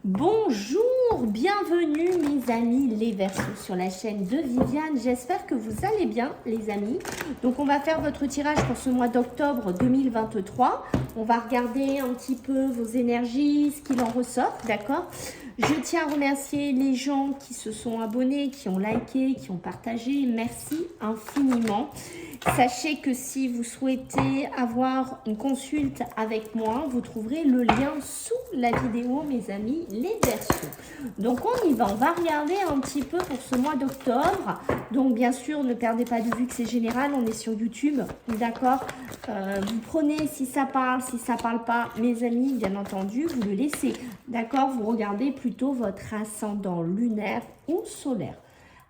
Bonjour, bienvenue mes amis les Verseaux sur la chaîne de Viviane. J'espère que vous allez bien les amis. Donc on va faire votre tirage pour ce mois d'octobre 2023. On va regarder un petit peu vos énergies, ce qu'il en ressort, d'accord? Je tiens à remercier les gens qui se sont abonnés, qui ont liké, qui ont partagé. Merci infiniment. Sachez que si vous souhaitez avoir une consulte avec moi, vous trouverez le lien sous la vidéo, mes amis, les Verseaux. Donc on y va, on va regarder un petit peu pour ce mois d'octobre. Donc bien sûr, ne perdez pas de vue que c'est général, on est sur YouTube, d'accord? Vous prenez si ça parle pas, mes amis, bien entendu, vous le laissez, d'accord? Vous regardez plutôt votre ascendant lunaire ou solaire.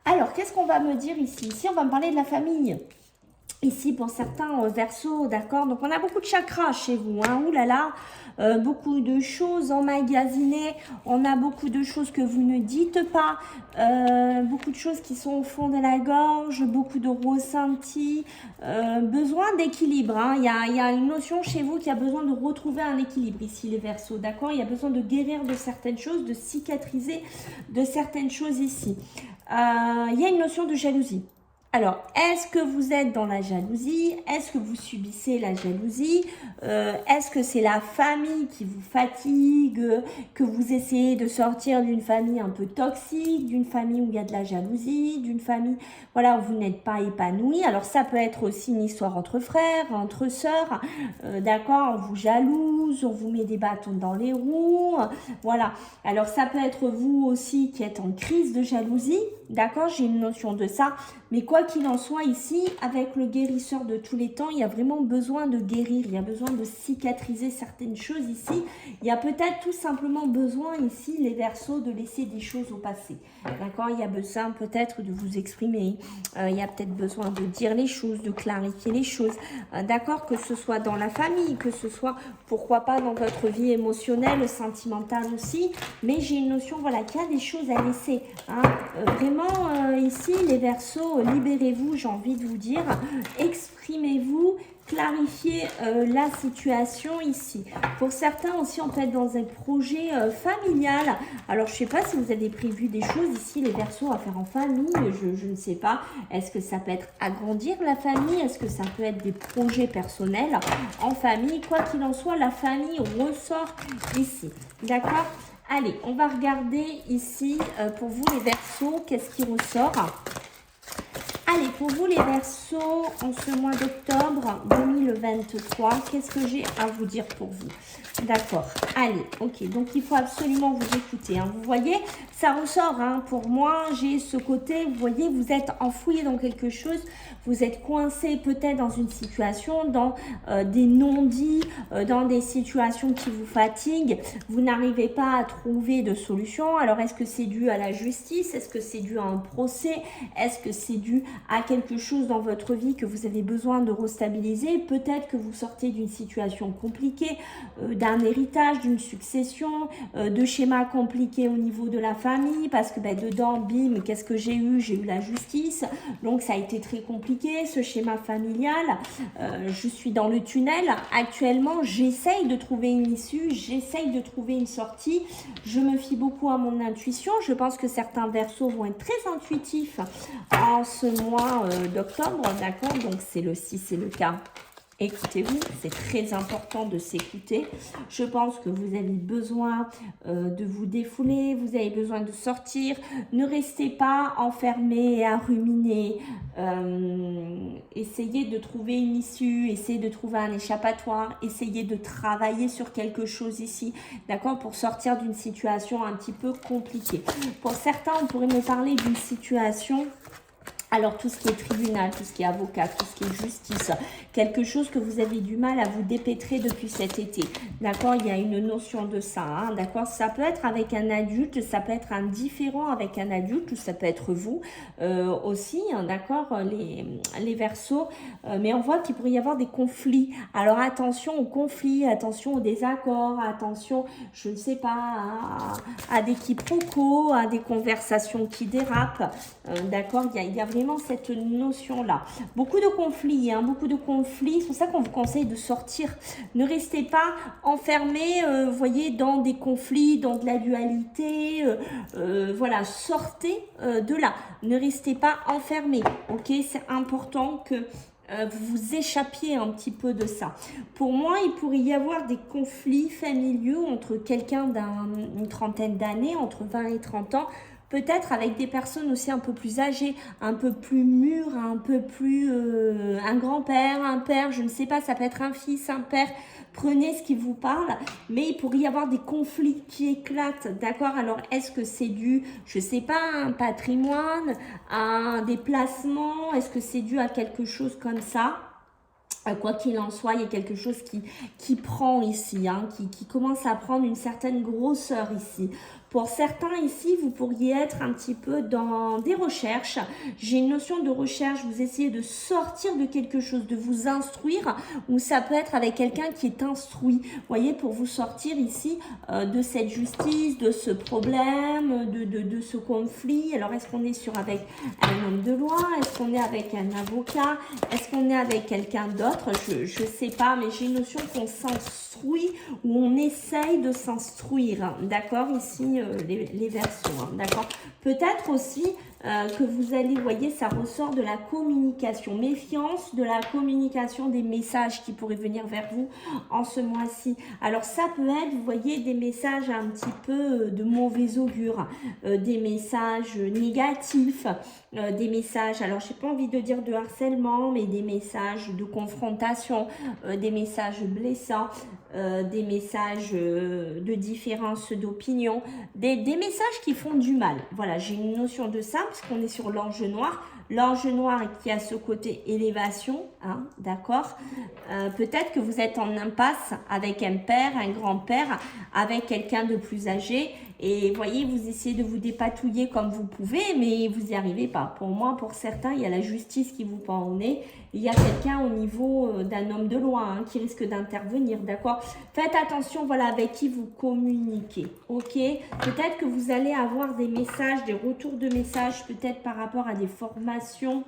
Alors, qu'est-ce qu'on va me dire ici? Ici, on va me parler de la famille. Ici, pour certains Verseaux, d'accord? Donc, on a beaucoup de chakras chez vous, hein? Ouh là là, beaucoup de choses emmagasinées. On a beaucoup de choses que vous ne dites pas. Beaucoup de choses qui sont au fond de la gorge. Beaucoup de ressentis. Besoin d'équilibre, hein? Il y a une notion chez vous qui a besoin de retrouver un équilibre ici, les Verseaux, d'accord? Il y a besoin de guérir de certaines choses, de cicatriser de certaines choses ici. Il y a une notion de jalousie. Alors, est-ce que vous êtes dans la jalousie? Est-ce que vous subissez la jalousie? Est-ce que c'est la famille qui vous fatigue? Que vous essayez de sortir d'une famille un peu toxique, d'une famille où il y a de la jalousie, d'une famille voilà, où vous n'êtes pas épanoui? Alors, ça peut être aussi une histoire entre frères, entre sœurs, d'accord? On vous jalouse, on vous met des bâtons dans les roues, voilà. Alors, ça peut être vous aussi qui êtes en crise de jalousie, d'accord? J'ai une notion de ça, mais quoi qu'il en soit ici, avec le guérisseur de tous les temps, il y a vraiment besoin de guérir, il y a besoin de cicatriser certaines choses ici. Il y a peut-être tout simplement besoin ici, les Verseaux, de laisser des choses au passé. D'accord? Il y a besoin peut-être de vous exprimer, il y a peut-être besoin de dire les choses, de clarifier les choses. D'accord? Que ce soit dans la famille, que ce soit, pourquoi pas, dans votre vie émotionnelle, sentimentale aussi. Mais j'ai une notion, voilà, qu'il y a des choses à laisser. Hein. Vraiment, ici, les Verseaux, libérez-vous, j'ai envie de vous dire, exprimez-vous, clarifiez la situation ici. Pour certains aussi, on peut être dans un projet familial. Alors, je ne sais pas si vous avez prévu des choses ici, les Verseaux, à faire en famille, je ne sais pas. Est-ce que ça peut être agrandir la famille? Est-ce que ça peut être des projets personnels en famille? Quoi qu'il en soit, la famille ressort ici. D'accord? Allez, on va regarder ici pour vous les Verseaux, qu'est-ce qui ressort? Allez, pour vous les Verseaux, en ce mois d'octobre 2023, qu'est-ce que j'ai à vous dire pour vous? D'accord, allez, ok, donc il faut absolument vous écouter, hein. Vous voyez, ça ressort, hein. Pour moi, j'ai ce côté, vous voyez, vous êtes enfoui dans quelque chose, vous êtes coincé peut-être dans une situation, dans des non-dits, dans des situations qui vous fatiguent, vous n'arrivez pas à trouver de solution. Alors, est-ce que c'est dû à la justice? Est-ce que c'est dû à un procès? Est-ce que c'est dû à quelque chose dans votre vie que vous avez besoin de restabiliser? Peut-être que vous sortez d'une situation compliquée, d'un héritage, d'une succession, de schémas compliqués au niveau de la famille, parce que ben, dedans, bim, qu'est-ce que j'ai eu? J'ai eu la justice, donc ça a été très compliqué, ce schéma familial. Je suis dans le tunnel. Actuellement, j'essaye de trouver une issue, j'essaye de trouver une sortie. Je me fie beaucoup à mon intuition. Je pense que certains Verseaux vont être très intuitifs en ce mois d'octobre, d'accord? Donc, si c'est le cas, écoutez-vous, c'est très important de s'écouter. Je pense que vous avez besoin de vous défouler, vous avez besoin de sortir. Ne restez pas enfermés et à ruminer. Essayez de trouver une issue, essayez de trouver un échappatoire, essayez de travailler sur quelque chose ici, d'accord, pour sortir d'une situation un petit peu compliquée. Pour certains, on pourrait me parler d'une situation... Alors, tout ce qui est tribunal, tout ce qui est avocat, tout ce qui est justice, quelque chose que vous avez du mal à vous dépêtrer depuis cet été. D'accord? Il y a une notion de ça. Hein, d'accord? Ça peut être avec un adulte, ça peut être un différent avec un adulte, ou ça peut être vous aussi. Hein, d'accord? Les Verseaux. Mais on voit qu'il pourrait y avoir des conflits. Alors, attention aux conflits, attention aux désaccords, attention, je ne sais pas, à des quiproquos, à des conversations qui dérapent. D'accord? Il y a vraiment vraiment cette notion-là. Beaucoup de conflits, hein, beaucoup de conflits. C'est pour ça qu'on vous conseille de sortir. Ne restez pas enfermés, vous voyez, dans des conflits, dans de la dualité. Voilà, sortez de là. Ne restez pas enfermés, ok? C'est important que vous vous échappiez un petit peu de ça. Pour moi, il pourrait y avoir des conflits familiaux entre quelqu'un d'une trentaine d'années, entre 20 et 30 ans, peut-être avec des personnes aussi un peu plus âgées, un peu plus mûres, un peu plus... un grand-père, un père, je ne sais pas, ça peut être un fils, un père. Prenez ce qui vous parle, mais il pourrait y avoir des conflits qui éclatent, d'accord? Alors, est-ce que c'est dû, je ne sais pas, à un patrimoine, à un déplacement? Est-ce que c'est dû à quelque chose comme ça? Quoi qu'il en soit, il y a quelque chose qui prend ici, hein, qui commence à prendre une certaine grosseur ici. Pour certains ici, vous pourriez être un petit peu dans des recherches. J'ai une notion de recherche, vous essayez de sortir de quelque chose, de vous instruire, ou ça peut être avec quelqu'un qui est instruit. Vous voyez, pour vous sortir ici de cette justice, de ce problème, de ce conflit. Alors, est-ce qu'on est sur avec un homme de loi? Est-ce qu'on est avec un avocat? Est-ce qu'on est avec quelqu'un d'autre? Je ne sais pas, mais j'ai une notion qu'on s'instruit ou on essaye de s'instruire. D'accord, ici, les versos, hein, d'accord. Peut-être aussi que vous allez, vous voyez, ça ressort de la communication. Méfiance de la communication des messages qui pourraient venir vers vous en ce mois-ci. Alors, ça peut être, vous voyez, des messages un petit peu de mauvais augure, des messages négatifs, des messages, alors, j'ai pas envie de dire de harcèlement, mais des messages de confrontation, des messages blessants, des messages de différence d'opinion, des messages qui font du mal. Voilà, j'ai une notion de ça, parce qu'on est sur l'ange noir. L'ange noir qui a ce côté élévation, hein, d'accord. Peut-être que vous êtes en impasse avec un père, un grand-père, avec quelqu'un de plus âgé. Et vous voyez, vous essayez de vous dépatouiller comme vous pouvez, mais vous n'y arrivez pas. Pour moi, pour certains, il y a la justice qui vous pend au nez. Il y a quelqu'un au niveau d'un homme de loi, hein, qui risque d'intervenir, d'accord? Faites attention, voilà, avec qui vous communiquez, ok? Peut-être que vous allez avoir des messages, des retours de messages, peut-être par rapport à des formations,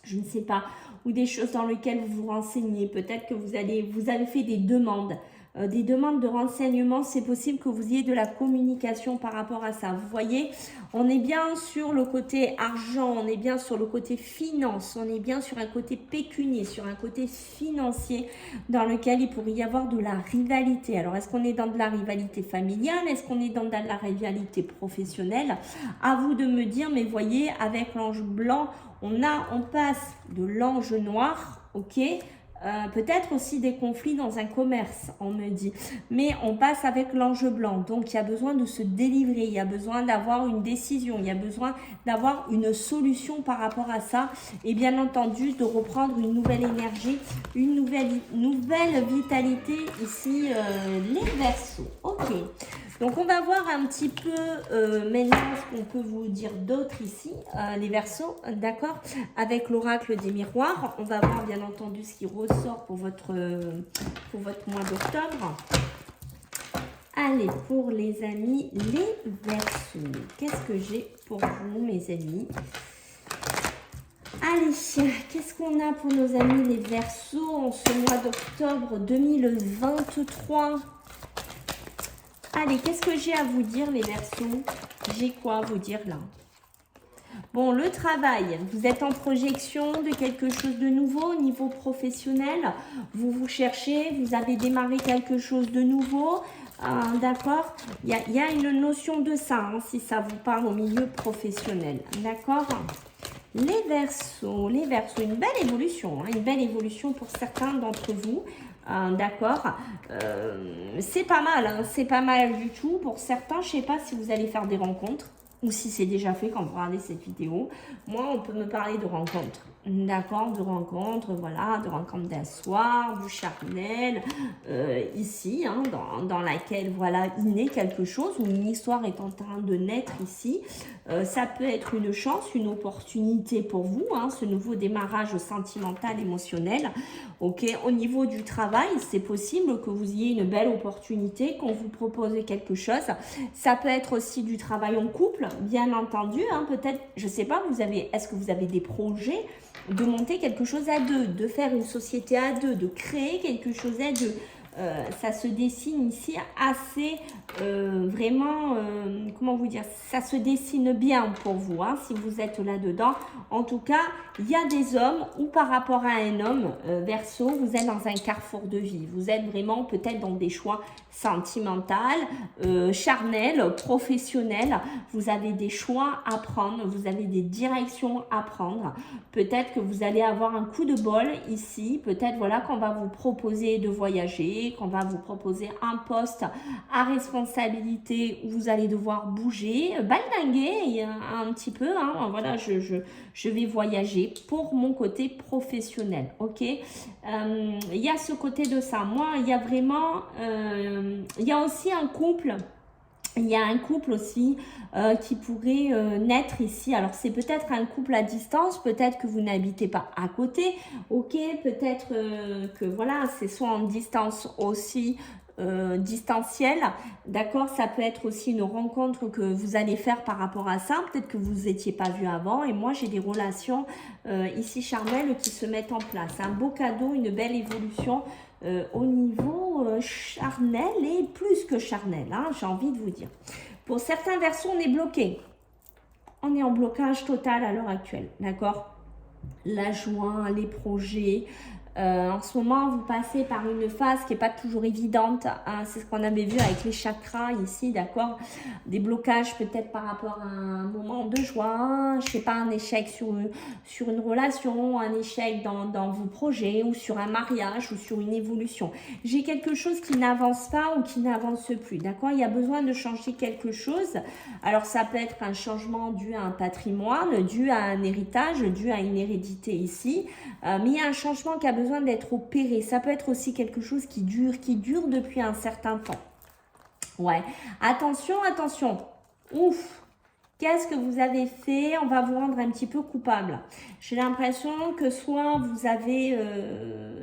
je ne sais pas, ou des choses dans lesquelles vous vous renseignez. Peut-être que vous avez fait des demandes de renseignements. C'est possible que vous ayez de la communication par rapport à ça. Vous voyez, on est bien sur le côté argent, on est bien sur le côté finance, on est bien sur un côté pécunier, sur un côté financier dans lequel il pourrait y avoir de la rivalité. Alors, est-ce qu'on est dans de la rivalité familiale? Est-ce qu'on est dans de la rivalité professionnelle? À vous de me dire, mais voyez, avec l'ange blanc, on passe de l'ange noir, ok? Peut-être aussi des conflits dans un commerce, on me dit. Mais on passe avec l'ange blanc. Donc, il y a besoin de se délivrer. Il y a besoin d'avoir une décision. Il y a besoin d'avoir une solution par rapport à ça. Et bien entendu, de reprendre une nouvelle énergie, une nouvelle vitalité ici, les Verseaux. Ok. Donc, on va voir un petit peu maintenant ce qu'on peut vous dire d'autre ici, les Verseaux, d'accord? Avec l'oracle des miroirs, on va voir bien entendu ce qui ressort pour votre mois d'octobre. Allez, pour les amis, les Verseaux, qu'est-ce que j'ai pour vous, mes amis? Allez, qu'est-ce qu'on a pour nos amis les Verseaux en ce mois d'octobre 2023? Allez, qu'est-ce que j'ai à vous dire, les Verseaux? J'ai quoi à vous dire là? Bon, le travail, vous êtes en projection de quelque chose de nouveau au niveau professionnel. Vous cherchez, vous avez démarré quelque chose de nouveau. D'accord? Il y a une notion de ça, hein, si ça vous parle au milieu professionnel. D'accord? Les Verseaux, une belle évolution, hein, une belle évolution pour certains d'entre vous. D'accord, c'est pas mal, hein, c'est pas mal du tout. Pour certains, je sais pas si vous allez faire des rencontres ou si c'est déjà fait quand vous regardez cette vidéo. Moi, on peut me parler de rencontres, D'accord, de rencontres, voilà, de rencontres d'un soir, du charnel, ici, hein, dans laquelle, voilà, il naît quelque chose, ou une histoire est en train de naître ici. Ça peut être une chance, une opportunité pour vous, hein, ce nouveau démarrage sentimental, émotionnel. Ok, au niveau du travail, c'est possible que vous ayez une belle opportunité, qu'on vous propose quelque chose. Ça peut être aussi du travail en couple, bien entendu, hein, peut-être, je sais pas, est-ce que vous avez des projets de monter quelque chose à deux, de faire une société à deux, de créer quelque chose à deux. Ça se dessine ici assez vraiment, comment vous dire, ça se dessine bien pour vous, hein, si vous êtes là-dedans. En tout cas, il y a des hommes ou par rapport à un homme, Verseau, vous êtes dans un carrefour de vie. Vous êtes vraiment peut-être dans des choix sentimentaux, charnels, professionnels. Vous avez des choix à prendre, vous avez des directions à prendre. Peut-être que vous allez avoir un coup de bol ici. Peut-être voilà qu'on va vous proposer de voyager, qu'on va vous proposer un poste à responsabilité où vous allez devoir bouger, baldinguer un petit peu. Hein, voilà, je vais voyager pour mon côté professionnel. Ok, il y a ce côté de ça. Moi, il y a vraiment, il y a aussi un couple. Il y a un couple aussi qui pourrait naître ici. Alors, c'est peut-être un couple à distance, peut-être que vous n'habitez pas à côté. Ok, peut-être que voilà, c'est soit en distance aussi, distanciel, d'accord, ça peut être aussi une rencontre que vous allez faire par rapport à ça, peut-être que vous n'étiez pas vu avant, et moi j'ai des relations ici charnelles qui se mettent en place, un beau cadeau, une belle évolution au niveau charnel et plus que charnel, hein, j'ai envie de vous dire. Pour certains Verseaux, on est bloqué, on est en blocage total à l'heure actuelle, d'accord, la joie, les projets. En ce moment, vous passez par une phase qui n'est pas toujours évidente. Hein, c'est ce qu'on avait vu avec les chakras ici, d'accord. Des blocages peut-être par rapport à un moment de joie, je sais pas, un échec sur une relation, un échec dans vos projets ou sur un mariage ou sur une évolution. J'ai quelque chose qui n'avance pas ou qui n'avance plus, d'accord. Il y a besoin de changer quelque chose. Alors, ça peut être un changement dû à un patrimoine, dû à un héritage, dû à une hérédité ici. Mais il y a un changement qui a besoin d'être opéré. Ça peut être aussi quelque chose qui dure depuis un certain temps. Ouais. Attention, attention. Ouf. Qu'est-ce que vous avez fait? On va vous rendre un petit peu coupable. J'ai l'impression que soit vous avez,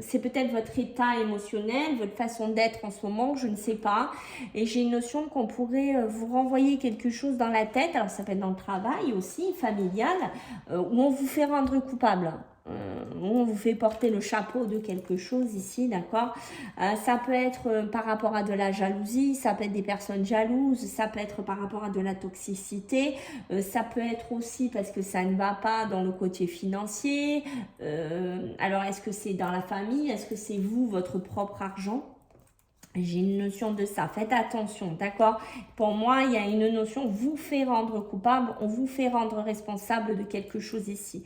c'est peut-être votre état émotionnel, votre façon d'être en ce moment, je ne sais pas. Et j'ai une notion qu'on pourrait vous renvoyer quelque chose dans la tête. Alors ça peut être dans le travail aussi, familial, où on vous fait rendre coupable. On vous fait porter le chapeau de quelque chose ici, d'accord. Ça peut être par rapport à de la jalousie, ça peut être des personnes jalouses, ça peut être par rapport à de la toxicité, ça peut être aussi parce que ça ne va pas dans le côté financier. Alors, est-ce que c'est dans la famille? Est-ce que c'est vous, votre propre argent? J'ai une notion de ça, faites attention, d'accord? Pour moi, il y a une notion, vous fait rendre coupable, on vous fait rendre responsable de quelque chose ici.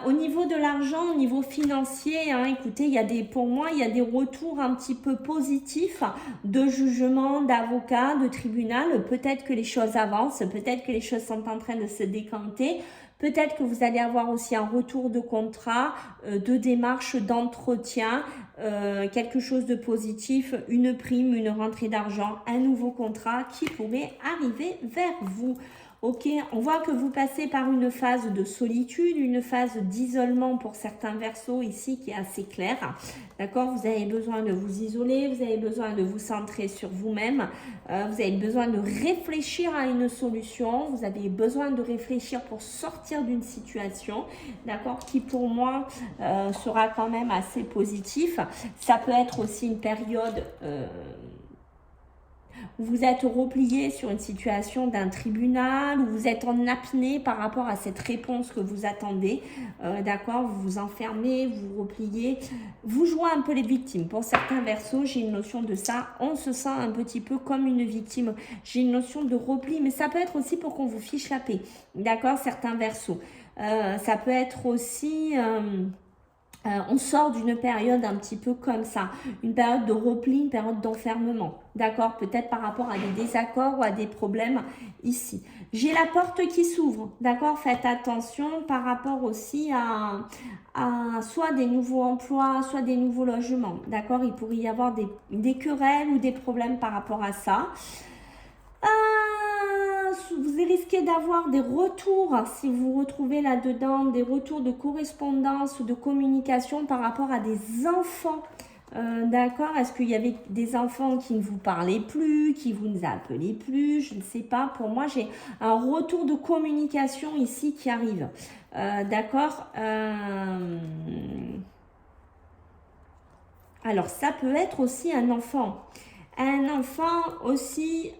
Au niveau de l'argent, au niveau financier, hein, écoutez, pour moi, il y a des retours un petit peu positifs de jugement, d'avocat, de tribunal. Peut-être que les choses avancent, peut-être que les choses sont en train de se décanter. Peut-être que vous allez avoir aussi un retour de contrat, de démarche, d'entretien, quelque chose de positif, une prime, une rentrée d'argent, un nouveau contrat qui pourrait arriver vers vous. Ok, on voit que vous passez par une phase de solitude, une phase d'isolement pour certains Verseaux ici qui est assez claire. D'accord, vous avez besoin de vous isoler, vous avez besoin de vous centrer sur vous-même, vous avez besoin de réfléchir à une solution, vous avez besoin de réfléchir pour sortir d'une situation, d'accord, qui pour moi sera quand même assez positif. Ça peut être aussi une période où vous êtes replié sur une situation d'un tribunal, où vous êtes en apnée par rapport à cette réponse que vous attendez, d'accord, vous vous enfermez, vous vous repliez, vous jouez un peu les victimes. Pour certains Verseaux, j'ai une notion de ça, on se sent un petit peu comme une victime, j'ai une notion de repli, mais ça peut être aussi pour qu'on vous fiche la paix, d'accord, certains Verseaux. Ça peut être aussi... On sort d'une période un petit peu comme ça, une période de repli, une période d'enfermement, d'accord? Peut-être par rapport à des désaccords ou à des problèmes ici. J'ai la porte qui s'ouvre, d'accord? Faites attention par rapport aussi à soit des nouveaux emplois, soit des nouveaux logements, d'accord? Il pourrait y avoir des querelles ou des problèmes par rapport à ça. Vous risquez d'avoir des retours, si vous vous retrouvez là-dedans, des retours de correspondance ou de communication par rapport à des enfants. D'accord? Est-ce qu'il y avait des enfants qui ne vous parlaient plus, qui vous ne appelaient plus? Je ne sais pas. Pour moi, j'ai un retour de communication ici qui arrive. D'accord? Alors, ça peut être aussi un enfant. Un enfant aussi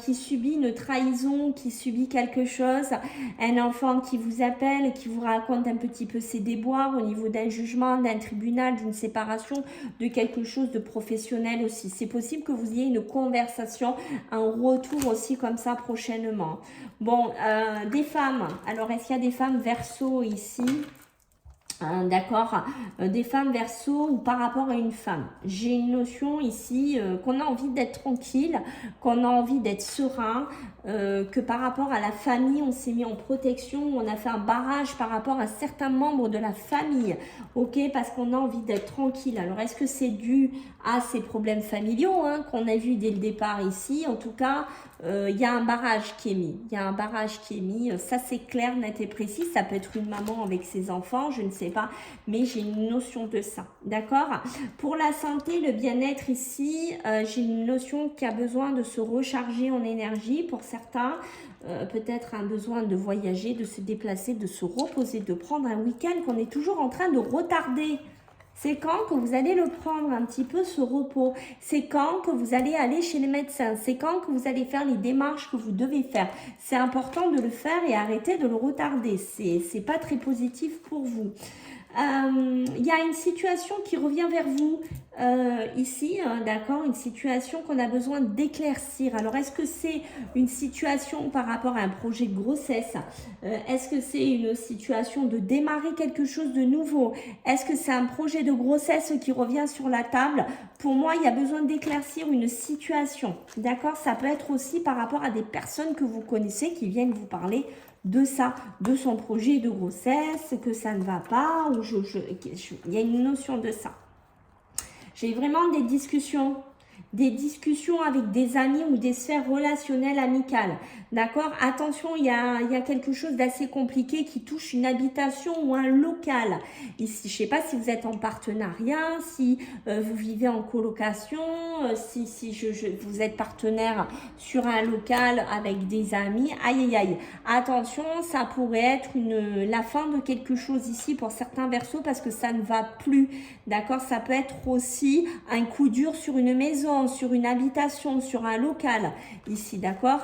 qui subit une trahison, qui subit quelque chose, un enfant qui vous appelle, qui vous raconte un petit peu ses déboires au niveau d'un jugement, d'un tribunal, d'une séparation, de quelque chose de professionnel aussi. C'est possible que vous ayez une conversation, un retour aussi comme ça prochainement. Bon, des femmes. Alors, est-ce qu'il y a des femmes Verseau ici ? D'accord, des femmes Verseau ou par rapport à une femme. J'ai une notion ici qu'on a envie d'être tranquille, qu'on a envie d'être serein, que par rapport à la famille, on s'est mis en protection, on a fait un barrage par rapport à certains membres de la famille, ok, parce qu'on a envie d'être tranquille. Alors, est-ce que c'est dû à ces problèmes familiaux qu'on a vu dès le départ ici? En tout cas, il y a un barrage qui est mis. Il y a un barrage qui est mis. Ça, c'est clair, net et précis. Ça peut être une maman avec ses enfants, je ne sais pas, mais j'ai une notion de ça. D'accord? Pour la santé, le bien-être ici, j'ai une notion qui a besoin de se recharger en énergie. Pour certains, peut-être un besoin de voyager, de se déplacer, de se reposer, de prendre un week-end qu'on est toujours en train de retarder. C'est quand que vous allez le prendre un petit peu ce repos? C'est quand que vous allez aller chez les médecins? C'est quand que vous allez faire les démarches que vous devez faire? C'est important de le faire et arrêter de le retarder. C'est pas très positif pour vous. Il y a une situation qui revient vers vous ici, d'accord, une situation qu'on a besoin d'éclaircir. Alors, est-ce que c'est une situation par rapport à un projet de grossesse? Est-ce que c'est une situation de démarrer quelque chose de nouveau? Est-ce que c'est un projet de grossesse qui revient sur la table? Pour moi, il y a besoin d'éclaircir une situation, d'accord? Ça peut être aussi par rapport à des personnes que vous connaissez qui viennent vous parler de ça, de son projet de grossesse, que ça ne va pas, ou il y a une notion de ça. J'ai vraiment des discussions avec des amis ou des sphères relationnelles amicales. D'accord? Attention, il y a quelque chose d'assez compliqué qui touche une habitation ou un local. Ici, je ne sais pas si vous êtes en partenariat, si vous vivez en colocation, si vous êtes partenaire sur un local avec des amis. Aïe, aïe, aïe. Attention, ça pourrait être la fin de quelque chose ici pour certains Verseaux parce que ça ne va plus. D'accord? Ça peut être aussi un coup dur sur une maison, sur une habitation, sur un local ici, d'accord?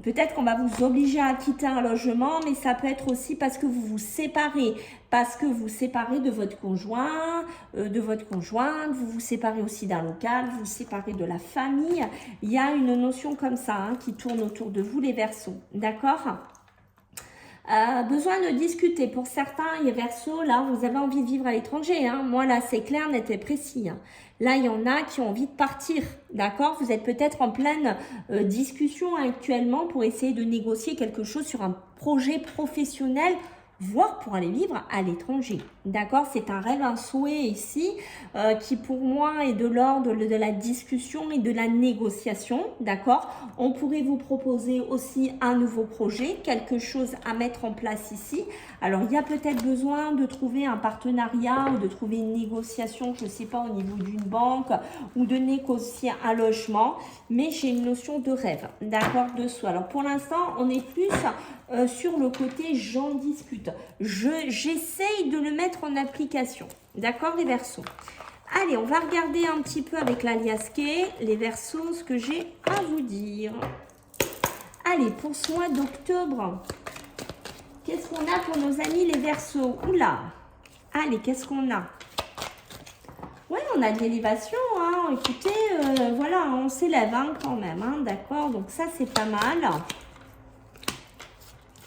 Peut-être qu'on va vous obliger à quitter un logement, mais ça peut être aussi parce que vous vous séparez, de votre conjoint, vous vous séparez aussi d'un local, vous vous séparez de la famille. Il y a une notion comme ça qui tourne autour de vous les Verseaux, d'accord? Besoin de discuter. Pour certains, les Verseaux, là, vous avez envie de vivre à l'étranger. Moi, là, c'est clair, net et précis. Là, il y en a qui ont envie de partir. D'accord? Vous êtes peut-être en pleine discussion actuellement pour essayer de négocier quelque chose sur un projet professionnel, voire pour aller vivre à l'étranger. D'accord? C'est un rêve, un souhait ici qui pour moi est de l'ordre de la discussion et de la négociation. D'accord? On pourrait vous proposer aussi un nouveau projet, quelque chose à mettre en place ici. Alors, il y a peut-être besoin de trouver un partenariat ou de trouver une négociation, je ne sais pas, au niveau d'une banque ou de négocier un logement. Mais j'ai une notion de rêve, d'accord, dessous. Alors, pour l'instant, on est plus sur le côté j'en discute. J'essaye de le mettre en application. D'accord, les Verseaux? Allez, on va regarder un petit peu avec l'aliasqué, les Verseaux, ce que j'ai à vous dire. Allez, pour ce mois d'octobre, qu'est-ce qu'on a pour nos amis les Verseaux? Oula! Allez, qu'est-ce qu'on a? Ouais, on a de l'élévation, écoutez, voilà, on s'élève quand même, d'accord? Donc ça, c'est pas mal.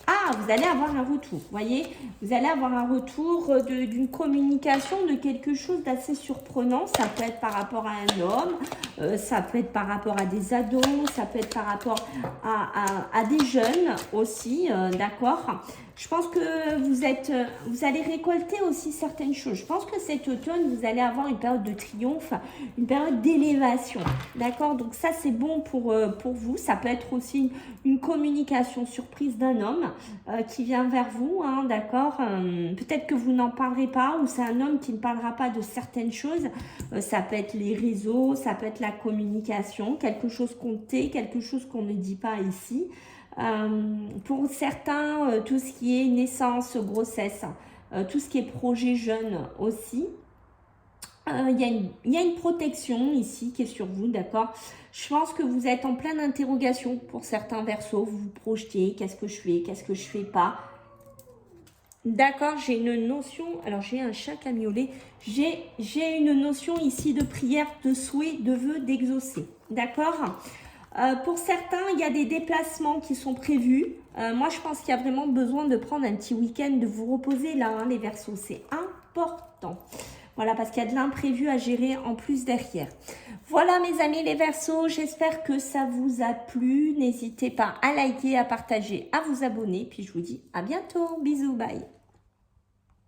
Ah, vous allez avoir un retour, vous voyez, vous allez avoir un retour d'une communication, de quelque chose d'assez surprenant. Ça peut être par rapport à un homme, ça peut être par rapport à des ados, ça peut être par rapport à des jeunes aussi, d'accord. Je pense que vous allez récolter aussi certaines choses. Je pense que cet automne, vous allez avoir une période de triomphe, une période d'élévation, d'accord. Donc ça, c'est bon pour vous. Ça peut être aussi une communication surprise d'un homme qui vient vers vous, hein, d'accord. Peut-être que vous n'en parlerez pas ou c'est un homme qui ne parlera pas de certaines choses. Ça peut être les réseaux, ça peut être la communication, quelque chose qu'on tait, quelque chose qu'on ne dit pas ici. Pour certains, tout ce qui est naissance, grossesse, tout ce qui est projet jeune aussi. Il y a une protection ici qui est sur vous, d'accord. Je pense que vous êtes en pleine interrogation pour certains versos. Vous vous projetez, qu'est-ce que je fais pas. D'accord, j'ai une notion, alors j'ai un chat camiolet, j'ai une notion ici de prière, de souhait, de vœu, d'exaucer, d'accord. Pour certains, il y a des déplacements qui sont prévus. Moi, je pense qu'il y a vraiment besoin de prendre un petit week-end, de vous reposer là, hein, les Verseaux. C'est important. Voilà, parce qu'il y a de l'imprévu à gérer en plus derrière. Voilà, mes amis les Verseaux. J'espère que ça vous a plu. N'hésitez pas à liker, à partager, à vous abonner. Puis je vous dis à bientôt. Bisous, bye.